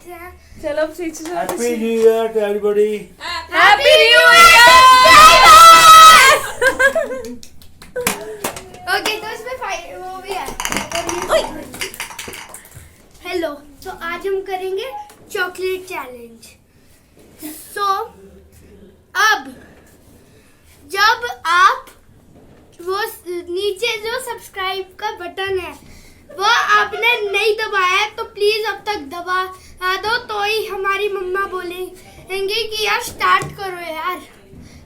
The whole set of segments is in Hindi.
चलो अब switch Happy New Year to everybody. Happy new okay तो इसमें वो भी है। हेलो, तो आज हम करेंगे चॉकलेट चैलेंज। सो अब जब आप वो नीचे जो सब्सक्राइब का बटन है वो आपने नहीं दबाया है तो प्लीज अब तक दबा दो, तो ही हमारी मम्मा बोलेंगे कि यार स्टार्ट करो यार।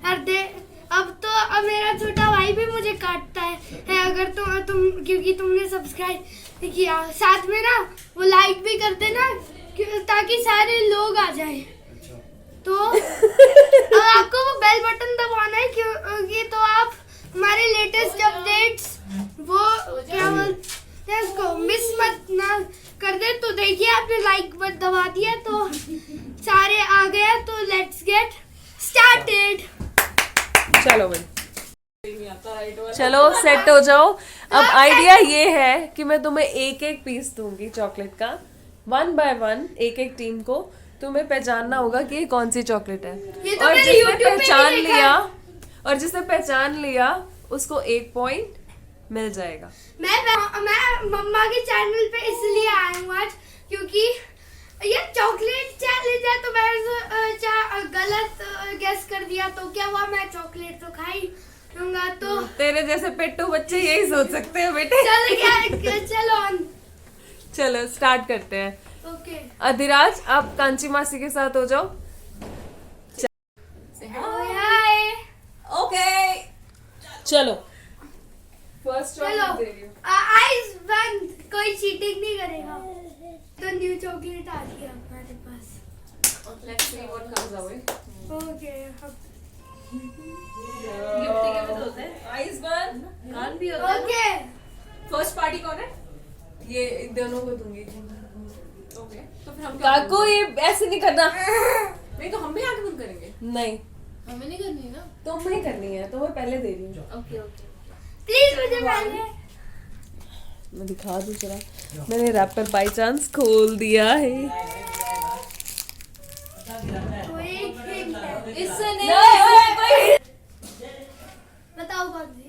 अब मेरा छोटा भाई भी मुझे काटता है अगर तुम क्योंकि तुमने सब्सक्राइब किया। साथ में ना वो लाइक भी कर देना ताकि सारे लोग आ जाए। तो अब आपको वो बेल बटन दबाना है क्योंकि तो आप हमारे लेटेस्ट अपडेट्स वो क्या बोलते हैं उसको मिस मत ना कर दे। तो देखिए आपने लाइक बटन दबा दिया तो सारे आ गए, तो लेट्स गेट स्टार्टेड। चलो भाई, चलो सेट हो जाओ। अब आइडिया ये है कि मैं तुम्हें एक एक पीस दूंगी चॉकलेट का, 1 बाय 1 एक एक टीम को तुम्हें पहचानना होगा कि ये कौन सी चॉकलेट है। ये तो और मैंने जिसने YouTube पे भी पहचान देखा लिया है। और जिसने पहचान लिया उसको 1 पॉइंट मिल जाएगा। मैं मम्मा के चैनल पे इसलिए आई हूँ आज क्योंकि ये चॉकलेट चैलेंज है। तो मैं गलत गेस कर दिया तो क्या हुआ, मैं चॉकलेट तो खा ही लूंगा। तो तेरे जैसे पेट्टू बच्चे यही सोच सकते हैं बेटे। चलो on। चलो स्टार्ट करते हैं। ओके अधिराज आप कांची मासी के साथ हो जाओ। हाय ओके चलो फर्स्ट चलो आइज बंद, कोई चीटिंग नहीं करेगा। तो न्यू चॉकलेट आ गई हमारे पास। Let's see what comes away. Okay gift के भी होते हैं, आइस बंद, कान भी होता है। ओके फर्स्ट पार्टी कौन है? ये इन दोनों को दूंगी। ओके तो फिर हम काको ये ऐसे नहीं करना। नहीं तो हम भी आगे बंद करेंगे। नहीं हमें नहीं करनी ना। तुम्हें करनी है, तुम्हें पहले दे रही हूँ। ओके ओके प्लीज मुझे पहले। मैं दिखा दूं जरा, मैंने रैपर बाय चांस खोल दिया है। कोई hint है? इससे नहीं बताओ कौन सी?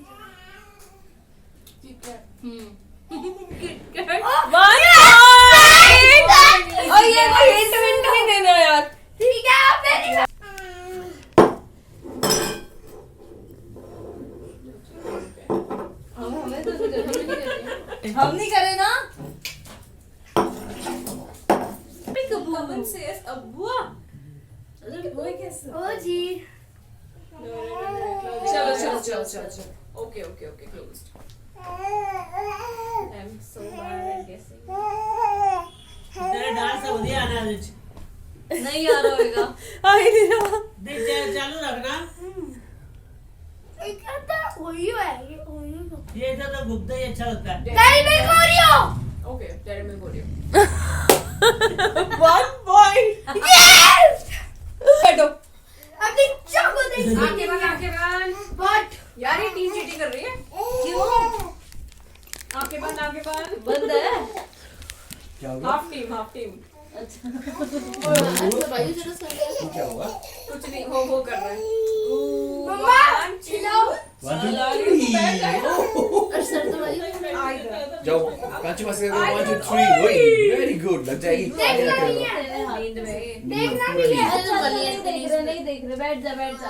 और ये कोई हिंट विंट नहीं देना यार। ठीक है आप मेरी हमें तो करनी नहीं करनी। हम नहीं करे ना। कबूल से अब्बुआ वो कैसे? ओ जी चलो okay closed. I am so bad at गेसिंग। तेरा डांस सब बढ़िया आना है। नहीं आ रहा होगा। आई नहीं रहा। देख चालू रखना। एक आता ओरियो है, ये ओरियो तो ये तो गुप्ता ही अच्छा लगता है। नहीं मैं Oreo. Okay dairy milk Oreo. 1 point. Yes बैठो। अपनी चॉको दे। आंखें बंद। बट यार ये टीम चीटिंग कर रही है। क्यों? आंखें बंद। बंद है। क्या होगा? Half team. अच्छा भाई जरा सा क्या होगा? कुछ नहीं, वो कर रहा है। मम्मा खिलाओ। 1 2 3 और सर तो भाई जाओ कांची मासी का 1 2 3 वही वेरी गुड लग जाएगी। देखना नहीं है, नींद में। देखना नहीं है। अरे तो नहीं देख रहे बैठ जा बैठ जा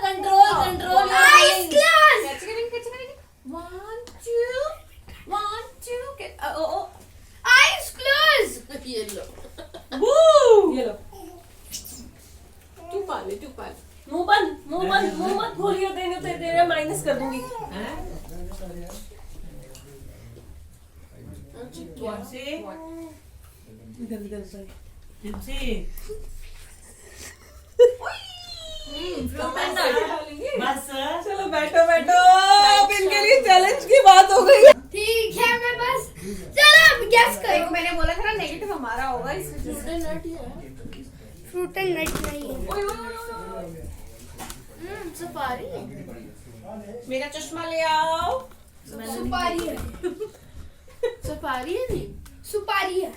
control eyes close. 1 2 eyes close. ये लो ये लो। तू पाल मुंह बंद मत खोलियो, देने तो तेरे माइनस कर दूंगी। इधर से चिप्सी बस चलो बैठो अब इनके लिए चैलेंज की बात हो गई। ठीक है मैं बस चलो अब गेस करो। मैंने बोला था ना नेगेटिव हमारा होगा इसमें। फ्रूट एंड नट नहीं है। सफारी मेरा चश्मा ले आओ। सुपारी है। सफारी है नहीं सुपारी है।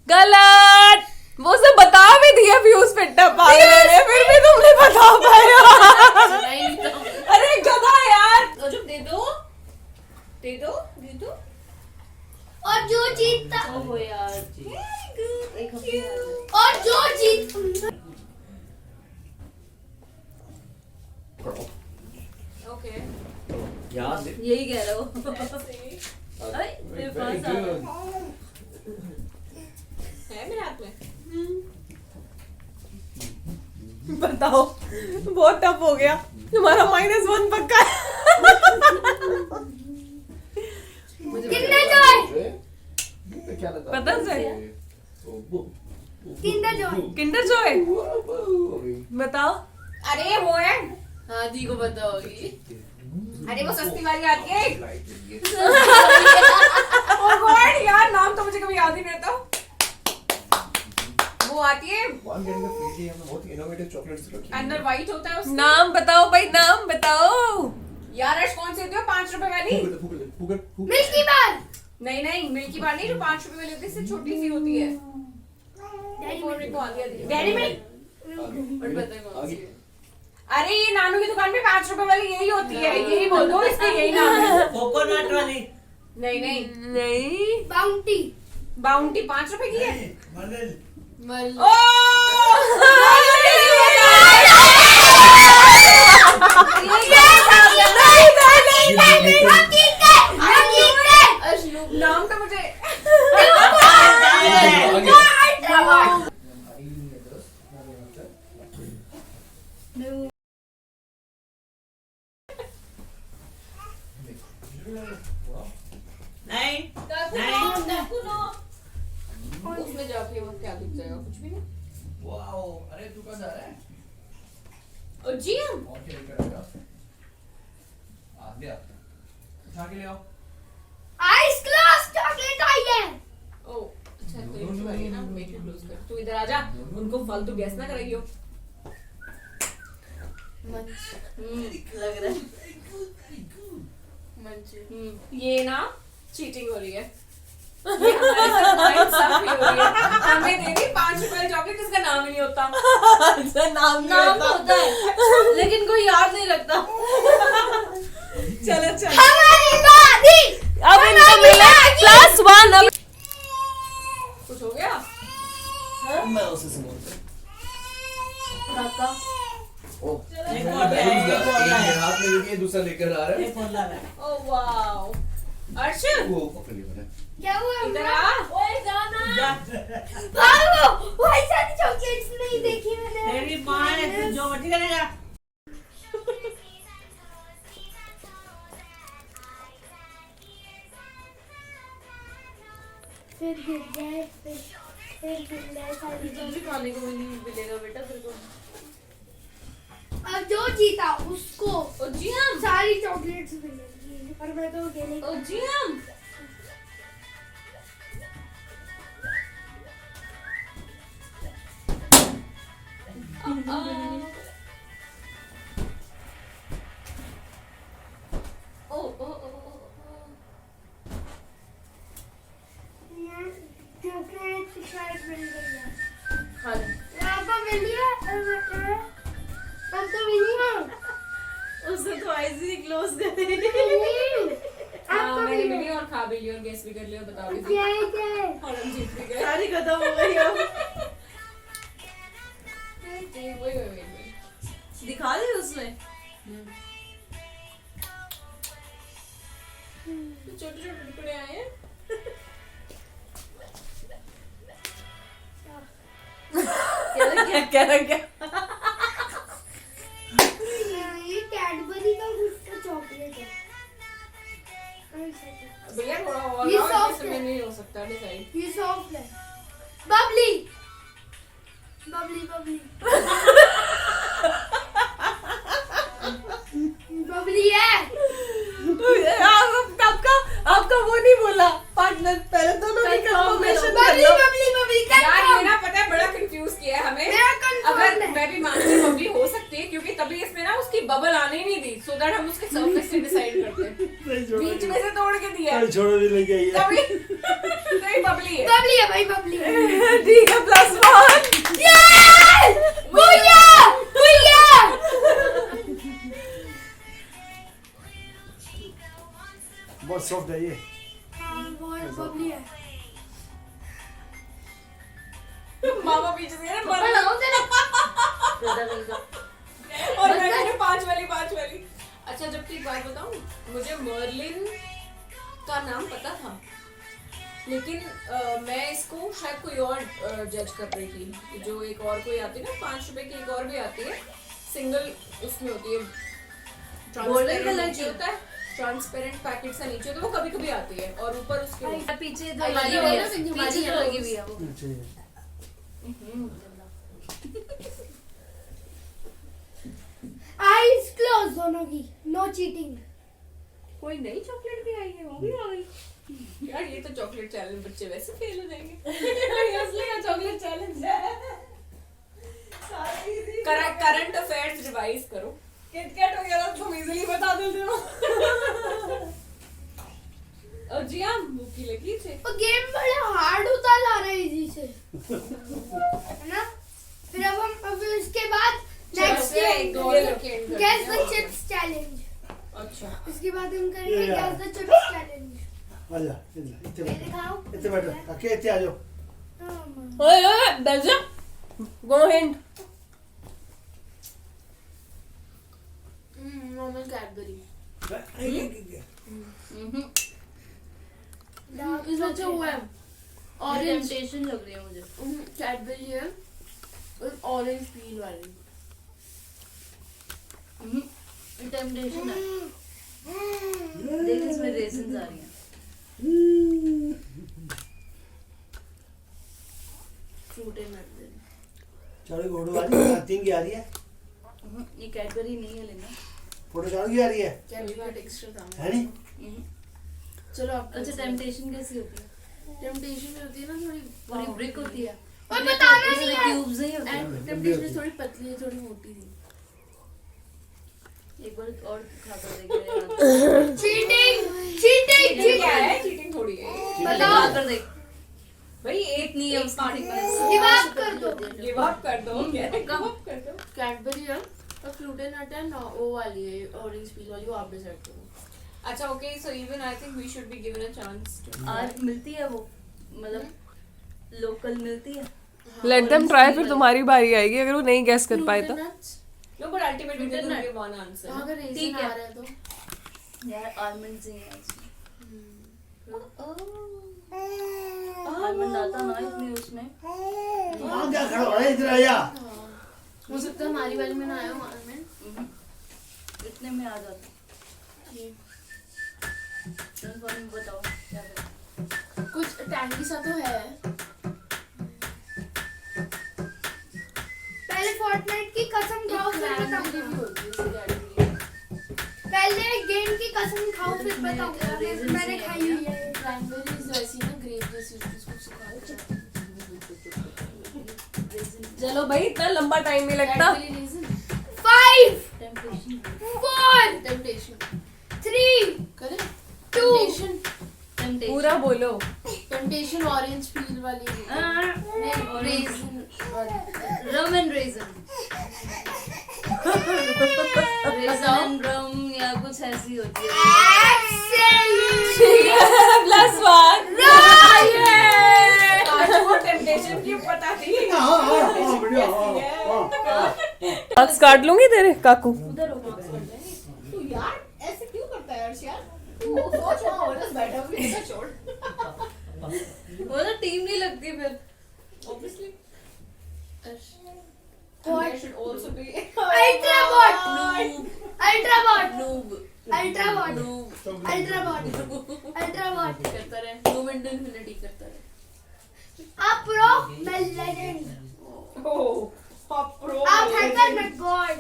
गलत। वो सब बता भी दिया व्यूज पिट्टा पागल ने, फिर भी तुमने बता पाया। अरे गधा यार। तो जो दे दो दे दो दे दो। और जो जीतता ओहो यार एक हफ्ते और जो जीत ओके यहाँ से यही कह रहा हूँ। अरे very मेरे पास आ रहा good. है मेरे हाथ में। बताओ बहुत टफ हो गया तुम्हारा। -1 पक्का है। कितना जॉय क्या लगा? पता है? कितना जॉय किंडर जॉय बताओ। अरे वो है हाँ दी को पता होगी। अरे वो सस्ती वाली आती है। Oh God, यार नाम तो मुझे कभी याद ही नहीं रहता। वो आती है One getting a free tea, हमने बहुत innovative chocolates रखी हैं। अंदर व्हाइट होता है उसका। नाम बताओ भाई, नाम बताओ। यार अर्श कौन सी होती है 5 रुपए वाली? फूक। मिल्की बार नहीं नहीं मिल्की बार नहीं, जो 5 रुपए वाली होती है, इससे छोटी सी होती है। को आ गया डेयरी मिल्क। और बताइए कौन सी है? अरे ये नानू की दुकान पे 5 रुपए वाली यही होती है, यही बोल दो, इसका यही नाम है। कोकोनट वाली नहीं नहीं नहीं बाउंटी बाउंटी 5 रुपए की है। मलल ओ नाम तो मुझे नहीं उसमें जाके वो क्या दिख जाएगा, कुछ भी नहीं। वाओ, अरे तू कहाँ जा रहा है? ओ जी हम और क्या लेकर आएगा? ले आ। उठा के ले आओ। आइस ग्लास चॉकलेट आई है। ओ अच्छा तो ये चाहिए ना, वेट क्लोज कर। तू इधर आजा, उनको फालतू गैस ना कराइयो। लग रहा है ये ना चीटिंग हो रही है। ये हमारे साथ नाइंसाफी हो रही है। हमें दे रही 5 रुपए वाली चॉकलेट जिसका नाम ही नहीं होता। नाम नाम तो होता है लेकिन कोई याद नहीं रखता। चलो चलो हमारी दादी अब इनको मिला +1। अब कुछ हो गया? मैं उसे समझता काका हूँ। एक और है, एक और है। एक हाथ में लेके दूसरा लेकर आ रहा है। एक और ला रहा है। ओ वाओ अर्शद वो पकड़ लिया मैंने। क्या हुआ इधर आ। ओए जाना जा। भागो वो ऐसा चॉकलेट्स नहीं देखी मैंने। तेरी माँ है, तू जो मर्जी करेगा। फिर गिर जाए फिर गिर जाए सारी जल्दी खाने को नहीं मिलेगा बेटा तेरे को। अब जो जीता उसको ओ जी हम सारी चॉकलेट्स मिलेंगी और मैं तो अकेले ओ जी हम ओ ओ ओ चॉकलेट शायद मिल गई है। खा ले। पापा मिली है अब तो मिली है। उससे तो ऐसे ही क्लोज कर दे। आपको हाँ मैंने मिली मिली और खा भी ली और गैस भी कर लिया, बता भी क्या है क्या है और हम जीत भी गए। सारी खत्म हो गई। अब वही दिखा दे उसमें। छोटे छोटे टुकड़े आए हैं। क्या रह गया? ये कैडबरी का कुछ तो चॉकलेट है। भैया थोड़ा और ये लाओ, soft इसमें है। नहीं हो सकता डिसाइड। ये सॉफ्ट है। बबली बबली बबली बबली है। आपका वो नहीं बोला पार्टनर, पहले दोनों की कंफर्मेशन कर बबली लो। बबली बबली यार ये ना पता है बड़ा कंफ्यूज किया है हमें। मेरा confirmed अगर है। मैं भी मानती हूँ बबली हो सकती है क्योंकि तभी इसमें ना उसकी बबल आने ही नहीं दी, सो दैट हम उसके सरफेस से डिसाइड करते हैं। बीच में से तोड़ के दिया है। छोड़ो भी लग गई है। तभी बबली बबली है। बबली है भाई, बबली है। ठीक है, +1। भैया भैया बहुत सॉफ्ट है ये। वो बबली है। मामा पीछे से और मैं मैंने 5 वाली। अच्छा, जबकि एक बात बताऊं, मुझे मर्लिन का नाम पता था, लेकिन मैं इसको शायद कोई और जज कर रही थी। जो एक और कोई आती है ना, 5 रुपए की एक और भी आती है, सिंगल उसमें होती है, गोल्डन कलर की होता है, ट्रांसपेरेंट पैकेट सा नीचे, तो वो कभी कभी आती है और ऊपर उसके पीछे लगी हुई है वो। आईज क्लोज दोनों की, नो चीटिंग। कोई नई चॉकलेट भी आई है, वो भी आ गई। यार ये तो चॉकलेट चैलेंज, बच्चे वैसे फेल हो जाएंगे। असली का चॉकलेट चैलेंज है। करंट अफेयर्स रिवाइज करो। किटकैट वगैरह तुम इजीली बता देते हो। और जी हाँ, भूखी लगी थी। वो गेम बड़ा हार्ड होता जा रहा है इजी से, है ना? फिर अब इसके बाद next game gas the chips challenge. अच्छा, इसके बाद हम करेंगे गैस द चिप्स चैलेंज। आजा इधर ये दिखाओ। इतने बैठो, आके इतने आ जाओ। ओए बैठ जा, गो हिंट। Normal Cadbury. इसमें अच्छा हुआ है, ऑरेंज टेंशन लग रही है मुझे। कैडबरी है और ऑरेंज पील वाली। टेम्पटेशन है। देख इसमें रेसिन्स आ रही हैं। Fruit and nut. चारों की फोटो आ रही है, 3 की आ रही है। ये कैडबरी नहीं है लेना। फोटो चारों की आ रही है, कैडबरी का टेक्सचर था। है नहीं? चलो अब अच्छा, टेम्पटेशन कैसी होती है? टेम्पटेशन में होती है ना, थोड़ी पूरी ब्रिक होती है। और बताना नहीं है। क्यूब्स ही होते हैं। एंड टेम्पटेशन थोड़ी पतली है, थोड़ी मोटी थी। एक बार और खा कर देख। चीटिंग चीटिंग चीटिंग क्या है? चीटिंग थोड़ी है। खा कर देख। भाई एक नहीं है एक उसकी पार्टी thickness। गिव अप कर दो। गिव अप कर दो। क्या गिव अप कर दो? कैडबरी है और फ्रूट एंड नट है ना, वो वाली है ऑरेंज पील वाली, वो आप डिसाइड करो। अच्छा, okay, so even I think we should be given a chance too. आज मिलती है वो, मतलब लोकल मिलती है। लेट देम ट्राई, फिर तुम्हारी बारी आएगी अगर वो नहीं गैस कर पाए तो। No, but ultimately they will give one answer. अगर रेजिन ठीक आ है। रहा है तो यार आलमंड्स ही हैं इसमें। आलमंड आता ना इतने उसमें। वहाँ क्या खड़ा हो रहा है, इधर आ जा। हो सकता है हमारी वाली में ना आया हो आलमंड। इतने में आ जाता। कंफर्म बताओ क्या करें। कुछ टैंगी सा तो है। पहले फोर्टनाइट की कसम खाओ फिर क्रैनबेरी भी बताऊंगा। होती है इसकी कैडबरी। पहले गेम की कसम खाओ फिर बताऊंगा। raisins मैंने नहीं खाई है हुई है। क्रैनबेरीज वैसी ना, ग्रेप जैसी, उसको सुखा चलो भाई, इतना लंबा टाइम नहीं लगता। कैडबरी रेजिन 5 टेम्पटेशन 4 टेम्पटेशन 3 करे। 2 टेम्पटेशन टेम्पटेशन पूरा बोलो। टेम्पटेशन ऑरेंज पील वाली नहीं, raisin rum and raisin. Raisin and rum या कुछ ऐसी होती है। +1। आज वो टेम्पटेशन की पता थी। हाँ, हाँ, हाँ, बढ़िया, हाँ, हाँ। मार्क्स काट लूंगी तेरे काकू। उधर हो गया। तू यार ऐसे क्यों करता है अर्श यार? तू सोच वहाँ बस बैठा हुआ है, ऐसा छोड़। वो तो टीम नहीं लगती फिर। Obviously, What? there should also be. Ultra bot ultra bot noob ultra bot noob ultra bot ultra bot करता रहे, नूब एंड इन्फिनिटी करता रहे। आप प्रो मैं लेजेंड। Oh, pop pro. आप हैकर मैं गॉड।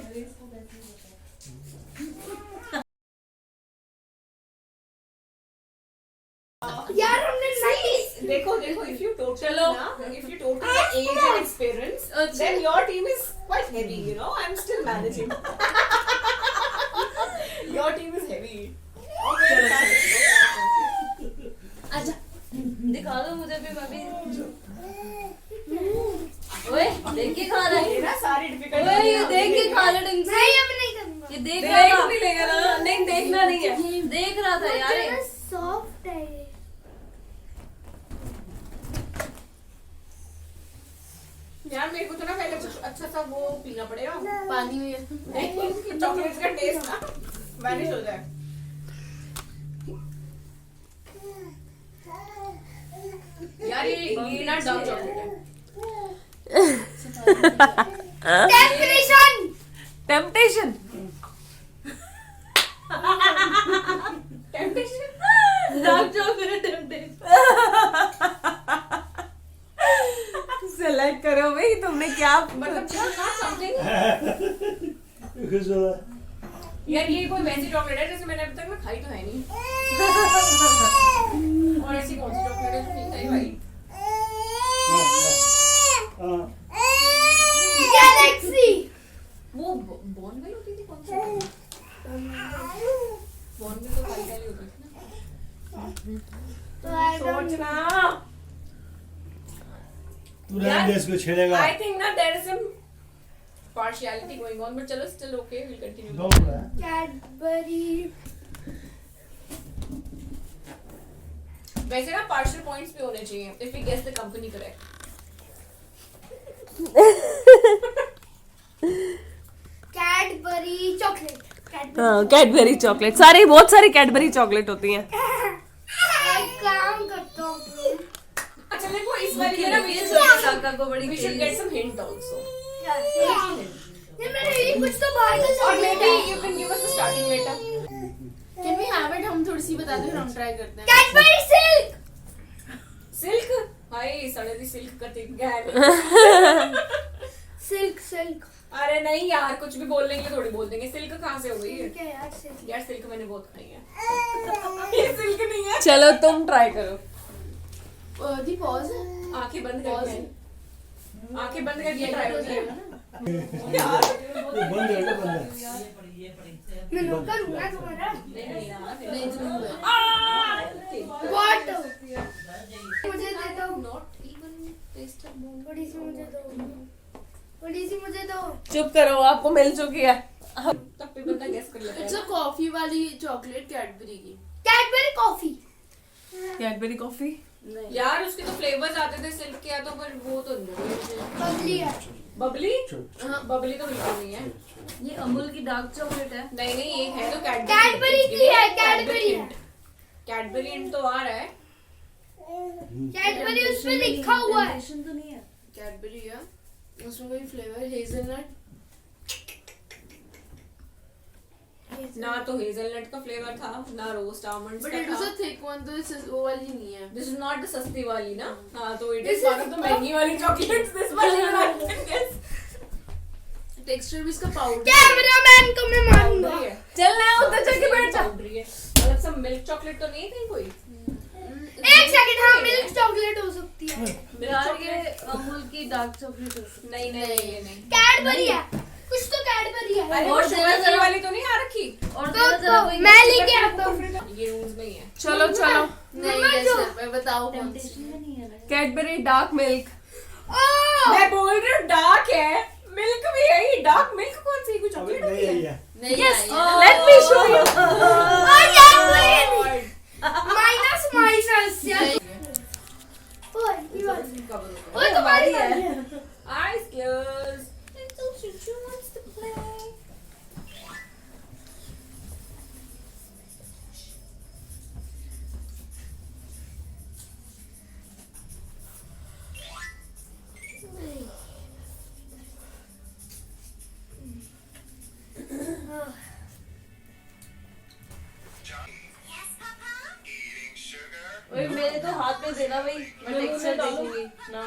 यार हमने नहीं। देखो देखो, if you total the age and experience, then your team is quite heavy, you know. I'm still managing. Your team is heavy. अच्छा दिखा दो मुझे भी, मैं भी देख के खा रहा है ना सारी डिफिकल्ट ये देख के खा रहा ढंग से नहीं अब नहीं करूंगा। ये देख रहा था नहीं लेगा ना नहीं देखना नहीं है देख रहा था यार ये। सॉफ्ट है ये। यार मेरे को तो ना पहले कुछ अच्छा सा वो पीना पड़ेगा पानी में चॉकलेट का टेस्ट ना वैनिश हो जाए। यार ये ना डार्क चॉकलेट है। Temptation temptation dark chocolate temptation select करो भाई तुमने क्या मतलब समथिंग यार ये कोई वैसी चॉकलेट है जैसे मैंने अभी तक ना खाई तो है नहीं। और ऐसी कौन सी चॉकलेट है जो नहीं खाई भाई? गैलेक्सी वो बॉर्नविल होती थी कौन सी? बॉर्नविल तो खाई वाली होती थी ना। सोचना तू रहने दे इसको छेड़ेगा I think ना there is some partiality going on, but चलो still okay, we'll continue. don't है कैडबरी वैसे ना partial points भी होने चाहिए if we guess the company correct. Cadbury chocolate हाँ कैडबरी चॉकलेट सारे बहुत सारी कैडबरी चॉकलेट होती हैं एक काम करता हूँ अच्छा देखो इस वाली में ना we should get some hint also. ये मेरे लिए कुछ तो बाहर का Or चॉकलेट maybe है। you can give us the starting data. Can we have it? हम थोड़ी सी बता दो फिर हम ट्राई करते हैं। Cadbury silk Silk? हाय सड़े सिल्क का थिक गैन. सिल्क सिल्क अरे नहीं यार कुछ भी बोल लेंगे थोड़ी बोल देंगे सिल्क कहाँ से हो गई है? क्या यार सिल्क यार सिल्क मैंने बहुत खाई है. ये सिल्क नहीं है. चलो तुम ट्राई करो दी पॉज आंखें बंद करके आंखें बंद करके ट्राई हो जाएगा ना. बंद है बंद है मैं लोग करूँगा तुम्हारा नहीं तुम व्हाट मुझे दे दो Not even taste of moon. थोड़ी सी मुझे दो थोड़ी सी मुझे दो चुप करो आपको मिल चुकी है तब भी बंदा गेस कर लेता इट्स है. अ कॉफी वाली चॉकलेट कैडबरी की। कैडबरी कॉफी कैडबरी कॉफी यार उसके तो फ्लेवर्स आते थे सिल्क के, तो पर वो तो नहीं. बबली है बबली? हाँ बबली तो बिल्कुल नहीं है. ये अमूल की डार्क चॉकलेट है नहीं नहीं एक है तो कैडबरी की है कैडबरी है कैडबरी हिंट तो आ रहा है. कैडबरी उसमें लिखा हुआ है तो नहीं है कैडबरी है उसमें कोई फ्लेवर हेजलनट ना तो हेजलनट का फ्लेवर था ना रोस्ट आलमंड्स बट का इट वाज था. अ थिक वन तो इस वो वाली नहीं है। दिस इज नॉट द सस्ती वाली ना. हाँ तो it is one of the महंगी वाली चॉकलेट्स. दिस वाली आई कैन गेस. टेक्सचर भी इसका पाउडर कैमरामैन को मैं मारूंगा पाउडरी है. चल ना उधर जाके बैठ जा पाउडरी है. मतलब सब मिल्क चॉकलेट तो नहीं है कहीं कोई. एक सेकंड हाँ मिल्क चॉकलेट हो सकती है यार ये अमूल की डार्क चॉकलेट नहीं नहीं ये नहीं. कैडबरी है कुछ तो कैडबरी है अरे और वो जरा शुगर जरा- वाली तो नहीं आ रखी. और तो मैं लेके आता हूँ ये रूल्स में ही है. चलो चलो नहीं मम्मा guess जो- कर पाए, बताओ कौन सी। कैडबरी डार्क मिल्क मैं बोल रही हूँ डार्क है. मिल्क भी है ये. डार्क मिल्क कौन सी कोई अभी चॉकलेट नहीं होती आई है? है नहीं Yes. आई है। Let me show you minus minus नहीं। वो तुम्हारी है Eyes closed. Little Chuchu wants to play. ओए मेरे तो हाथ में देना भाई मैं टेक्सचर देखूंगी ना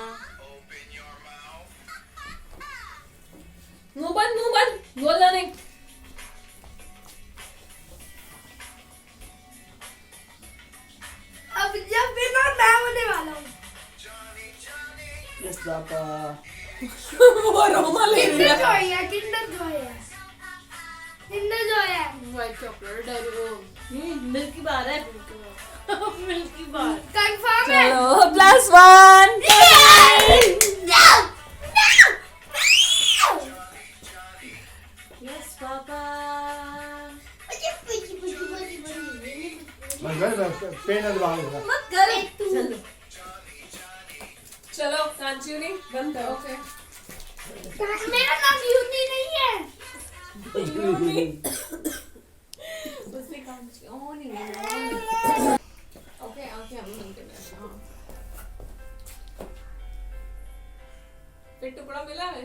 मुंह बंद बोलना नहीं अब जब भी ना मैं होने वाला हूँ यस पापा वो रोमा ले रही किंडर है. जॉय है किंडर जॉय है किंडर जॉय है व्हाइट चॉकलेट डेयरी वो मिल्की बार है मिल्की बार कंफर्म है चलो +1 पेन और बाहर निकला। मत कर चलो चलो कांचुनी बंद करो। मेरा नाम यूनी नहीं है। उसने काम किया ओ नहीं ओके ओके हम बनते हैं। हाँ फिर टुकड़ा मिला है।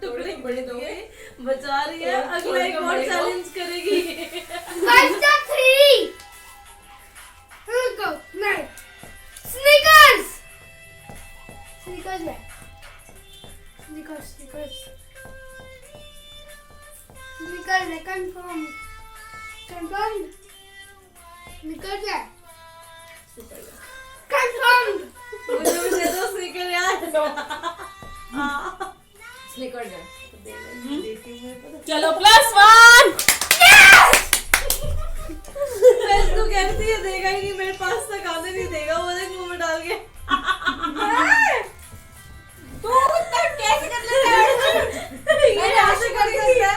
टुकड़े बड़े दोगे बचा रही है थोड़े- अगला थोड़े एक तो और बड़े दो। चैलेंज करेगी 3 रुको नहीं स्नीकर्स स्नीकर्स है स्नीकर्स स्नीकर्स स्नीकर्स है कंफर्म कंफर्म स्नीकर्स है कंफर्म मुझे भी दे दो स्नीकर यार स्निकर है। चलो +1। मैं इसको कहती है देगा ही नहीं मेरे पास तक आने नहीं देगा वो देख मुंह में डाल के तू उतना कैसे कर लेता है अर्जुन? ये ऐसे कर सकता है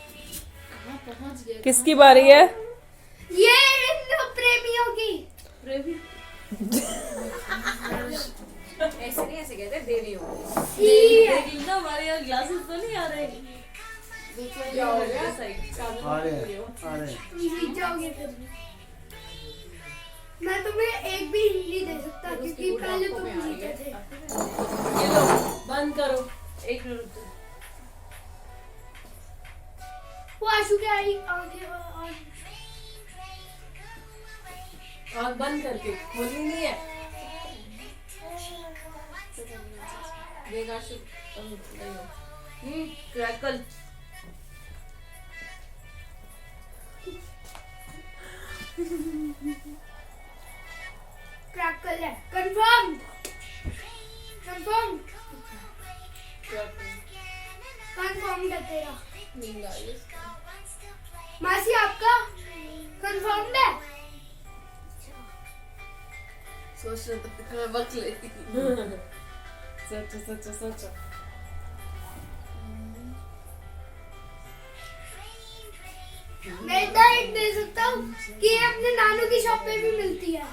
कहाँ पहुंच गए किसकी बारी है? ये इन प्रेमियों की ऐसे नहीं ऐसे कहते देवी हो। देख लीजिए हमारे यहाँ ग्लासेस तो नहीं आ रहे क्या हो गया? आ रहे हैं। तुम जीत जाओगे फिर मैं तुम्हें एक भी हिंदी दे सकता क्योंकि पहले तुम जीते थे। ये लो बंद करो। एक मिनट वो आशु के आई आगे आँख बंद करके खोलनी नहीं है। देगा शु क्रैकल क्रैकल है कंफर्म कंफर्म कंफर्म है तेरा नींद आ रही है। मासी आपका कंफर्म है सोच वक्त लेती सोचो सोचो सोचो। मैं इतना हिंट दे सकता हूँ कि ये अपने नानू की शॉप पे भी मिलती है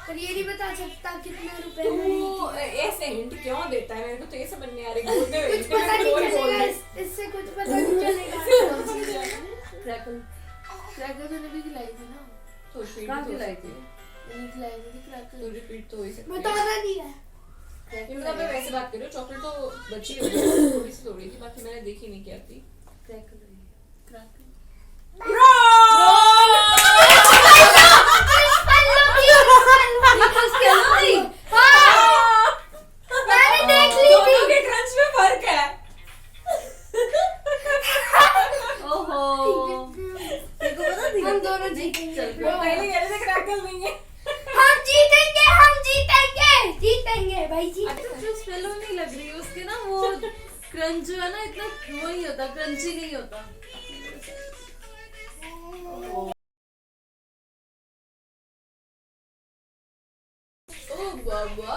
पर ये नहीं बता सकता कितने रुपए में मिलती तू है। ऐसे हिंट क्यों देता है? मेरे को तो ये समझ नहीं आ रही। बोलते हुए कुछ पता नहीं चलेगा इससे कुछ पता नहीं चलेगा क्रैकल क्रैकल मैंने भी खिलाई थी ना तो रिपीट कहाँ तो खिलाई सकती थी है। मैंने खिलाई थी क्रैकल तो रिपीट तो हो ही सकती है। बताना नहीं है मतलब मैं वैसे बात कर रही हूँ। चॉकलेट तो बची हुई है, थोड़ी सी तोड़ी थी, बाकी मैंने देखी नहीं क्या थी। क्रैकल क्रैकल मैंने देख ली थी दोनों के क्रंच में फर्क है। ओहो तेरे को पता थी हम दोनों जीतेंगे वो पहले कह रहे थे क्रैकल नहीं है। हम जीतेंगे भाई जी अच्छा जो स्पेलो नहीं लग रही उसके ना वो क्रंच जो है ना इतना वो नहीं होता क्रंची नहीं होता ओ बाबा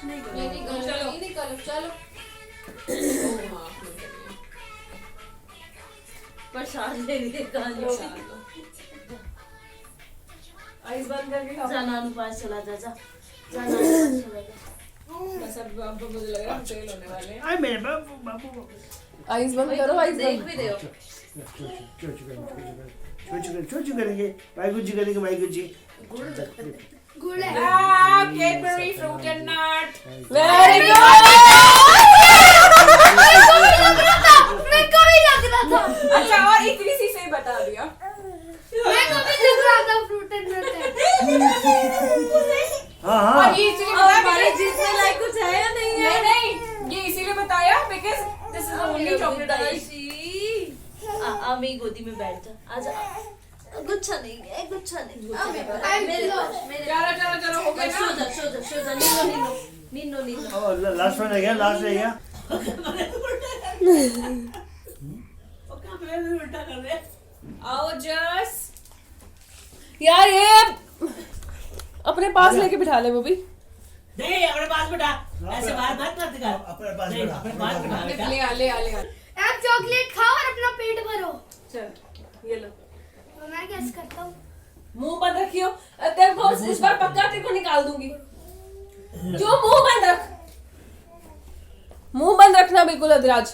नहीं करो चलो नहीं करो चलो हाँ, प्रसाद ले लिए कहानी आइस बंद करके खाओ। जा नानू पास चला जा जा जा नानू पास चला जा बस अब मुझे लग रहा है फेल होने वाले हैं। आई मेरे बाबू बाबू आइस बंद भाई करो। तुम आइस देख बंद। भी दे चोचू करेंगे वाहिगुरु जी करेंगे वाहिगुरु जी गुड़ है Cadbury fruit and nut. Very good. मेरे को भी लग रहा था अच्छा और इतनी सी से ही बता दिया। मेरे को भी लग रहा था फ्रूट एंड नट है हाँ और हाँ ये इसीलिए और बताया हमारे because- जीतने लायक कुछ है या नहीं है नहीं ये इसीलिए बताया because this is only chocolate आई। आमी गोदी में बैठ जा आजा गुच्छा नहीं है गुच्छा नहीं मेरे पास मेरे चलो चलो चलो हो गया सो ना। जा Nino Nino Nino Nino last one रह गया लास्ट रह गया आओ जस यार ये अपने पास लेके बिठा ले वो भी। नहीं अपने पास बैठा, ऐसे बाहर मत मत कर। अपने पास नहीं, बैठा, अपने अपने पास पास बैठा बेटा। ले आ ले आ ले आ। आप चॉकलेट खाओ और अपना पेट भरो। चल ये लो, तो मैं कैसे करता हूँ? मुंह बंद रखियो। तेरे को इस बार पक्का तेरे को निकाल दूंगी। जो मुंह बंद रख, मुंह बंद रखना बिल्कुल अधराज।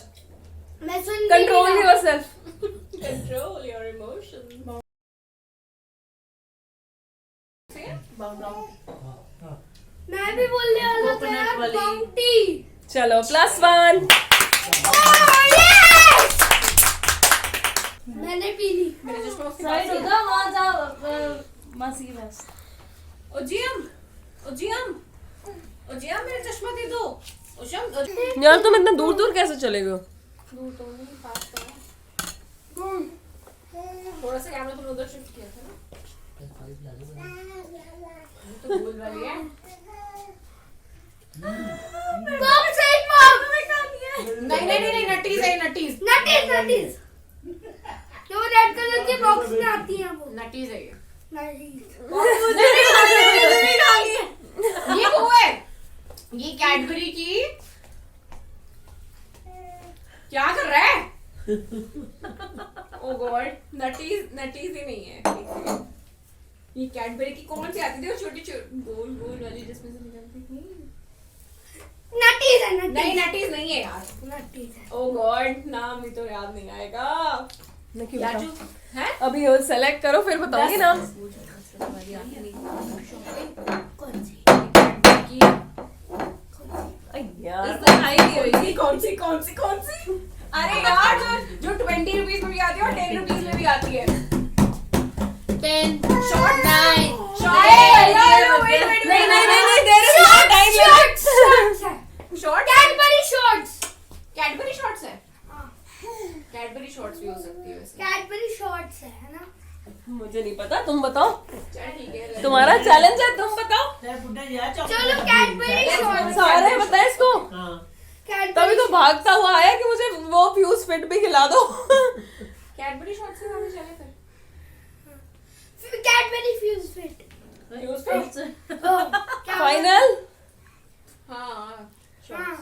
मैं सुन control yourself. Control your emotions. मैं भी बोलने वाला था Coconut यार, वाली। बाउंटी। चलो +1। मैंने पी ली। मेरे चश्मा उसके साइड पास होगा वहाँ जा मासी के पास। है। ओ जियम मेरा चश्मा दे दो। ओशम यार तुम इतना दूर दूर कैसे चले गए हो? दूर तो नहीं, पास तो है। थोड़ा सा कैमरा तुमने उधर शिफ्ट किया था ना, तो भूल वाली है। बम सही बम। नहीं नटीज है, नटीज नटीज। जो रेड कलर के बॉक्स में आती है वो। नटीज है ये। नटीज। ये वो है, ये कैडबरी की। क्या कर रहा है? ओ गॉड, नटीज ही नहीं है। ये कैडबरी की कौन सी आती थी वो छोटी छोटी गोल गोल वाली जिसमें से निकलती थी? नटीज है नटीज। नहीं नटीज नहीं है यार। नटीज है। ओ गॉड, नाम ही तो याद नहीं आएगा। नहीं याजू है? अभी वो सेलेक्ट करो फिर बताऊंगी ना। कौन सी? यार कौन सी? अरे यार जो 20 रुपीज में भी आती है और 10 रुपीज में भी आती है। 10 शॉर्ट 9 नहीं there is no time limit. Short Cadbury shorts है। कैडबरी शॉर्ट्स भी हो सकती है वैसे। कैडबरी शॉर्ट्स है ना? मुझे नहीं पता, तुम बताओ। चल ठीक है। तुम्हारा चैलेंज है, तुम बताओ। तेरा बुड्ढा जी आ चौक। चलो कैडबरी शॉर्ट्स। सारे बताए इसको। हाँ। तभी तो भागता हुआ आया कि मुझे वो फ्यूज फिट भी खिला दो। कैडबरी शॉर्ट्स के साथ चले फिर। Cadbury fuse fit. Fuse fit. Final हाँ हाँ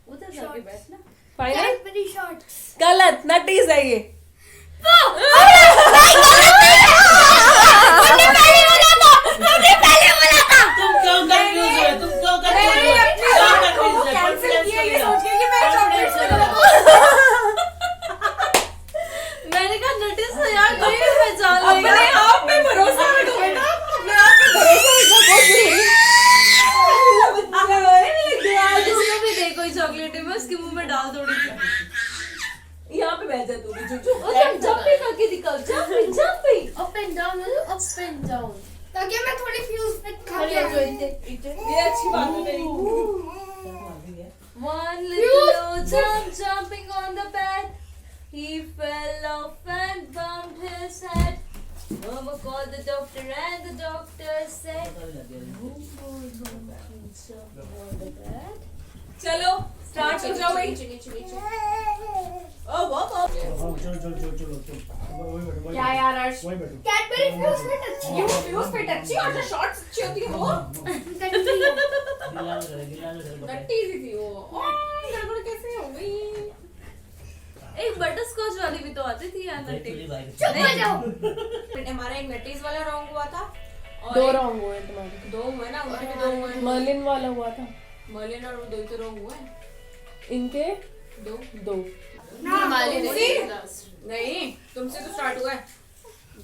उधर जाके बैठना। फाइनल। Cadbury shorts. गलत, नटीज है ये। तुम क्यों कंफ्यूज हो? तुम क्यों कंफ्यूज हो? कैंसिल किया ये सोच के कि मैं चॉकलेट्स ले लूं। मैंने कहा नोटिस तो यार कोई भी पहचान लेगा। अपने आप पे भरोसा रखो बेटा, अपने आप पे भरोसा रखो। बहुत जरूरी। जिसको भी दे कोई चॉकलेट है मैं उसके मुंह में डाल दूंगी। यहाँ पे बैठ जा तू भी चुप और जब जंपिंग करके दिखाओ, जंपिंग अप एंड डाउन ताकि मैं थोड़ी फ्यूज फिट खा के आऊं। ये अच्छी बात है तेरी। One little jumping on the bed, he fell off and bumped his head. Mama called the doctor and the doctor said, "Who was jumping on the bed?" चलो स्टार्ट हो जाओ भाई। ओ वो चलो क्या यार अर्श? वही बैठो। कैडबरी फ्यूज फिट अच्छी ये फ्यूज फिट अच्छी और जो शॉर्ट्स अच्छी होती है वो नट्टी सी थी वो। गड़बड़ कैसे हो गई? एक बटर स्कॉच वाली भी तो आती थी यार नट्टी। चुप हो जाओ। हमारा एक नट्टीज वाला रॉन्ग हुआ था और दो एक- रॉन्ग हुए तुम्हारे। दो हुए ना, उनके भी दो हुए। मर्लिन वाला हुआ था, मर्लिन और वो दो ही तो रॉन्ग हुए। इनके दो दो। तुमसे नहीं, तुमसे तो स्टार्ट हुआ है।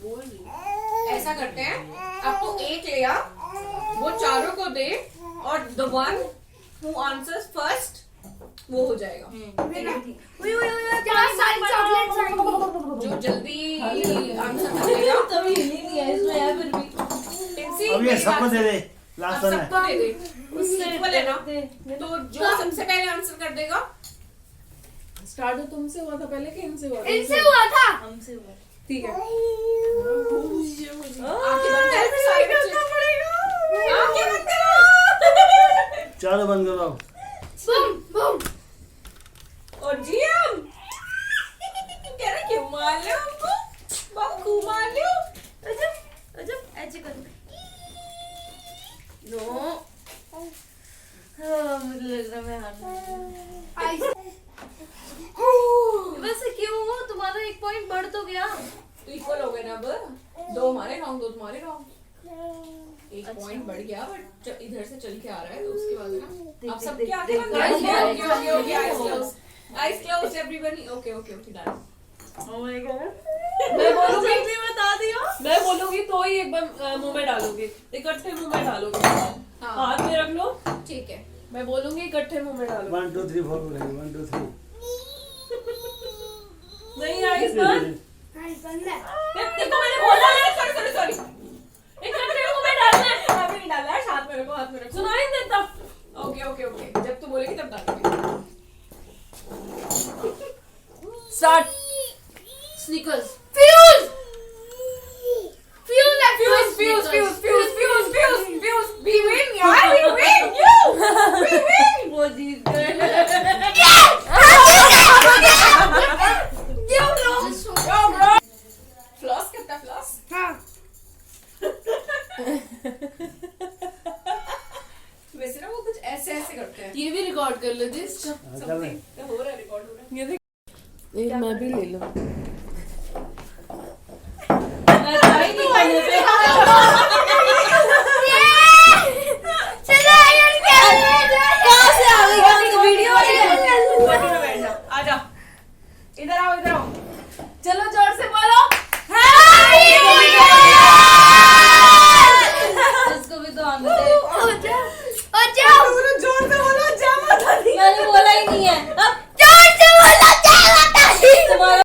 बोल रही। ऐसा करते हैं, अब तो एक लिया, वो चारों को दे और the one who answers first वो हो जाएगा। जहाँ सारी चॉकलेट्स आएंगी। जो जल्दी आंसर कर देगा तभी हिली नहीं है इसमें यार फिर भी। टिप्सी अब ये मेरी सबको बात- दे दे, अब लास्ट वन है। सबको दे दे। उससे Equal है ना? तो जो सबसे पहले आंसर कर देगा। स्टार्ट तो तुमसे हुआ था पहले कि इनसे हुआ था? इनसे हुआ था। हमसे हुआ। ठीक है। आंखें बंद कर फिर साइड करना पड़ेगा। आंखें बंद करो। चारों बंद करो। Boom boom. और जीएम कह रहे क्यों मार लो हमको? बाबू मार लो। अजब ऐसे करो। नो हैं अब 2 हमारे रॉन्ग 2 तुम्हारे रॉन्ग एक पॉइंट बढ़ गया बट इधर से चल के आ रहा है तो उसके बाद है ना अब सबके आगे बंद कर okay eyes close everybody okay okay okay done मैं बोलूंगी बता दिया मैं बोलूंगी तो ही एक बार मुंह में डालोगे इकट्ठे मुंह में डालोगे हाथ में रख लो ठीक है मैं बोलूंगी इकट्ठे मुंह में डालो 1 2 3 4 1 2 3 नहीं आइस बंद हाँ, बंद है। देखो मैंने बोला है सॉरी इकट्ठे मुंह में डालना है अभी नहीं डालना है हाथ में रखो सुनाई नहीं देता ओके ओके ओके जब तू बोलेगी तब डालोगे start Sneakers. Fuse fuse we win यार we win you वो जीत गए. फ्लॉस करता फ्लॉस हाँ वैसे ना वो कुछ ऐसे ऐसे करते हैं ये भी रिकॉर्ड कर लो दिस. चल रहे हो रहा है रिकॉर्ड हो रहा है एक मैं भी ले लूं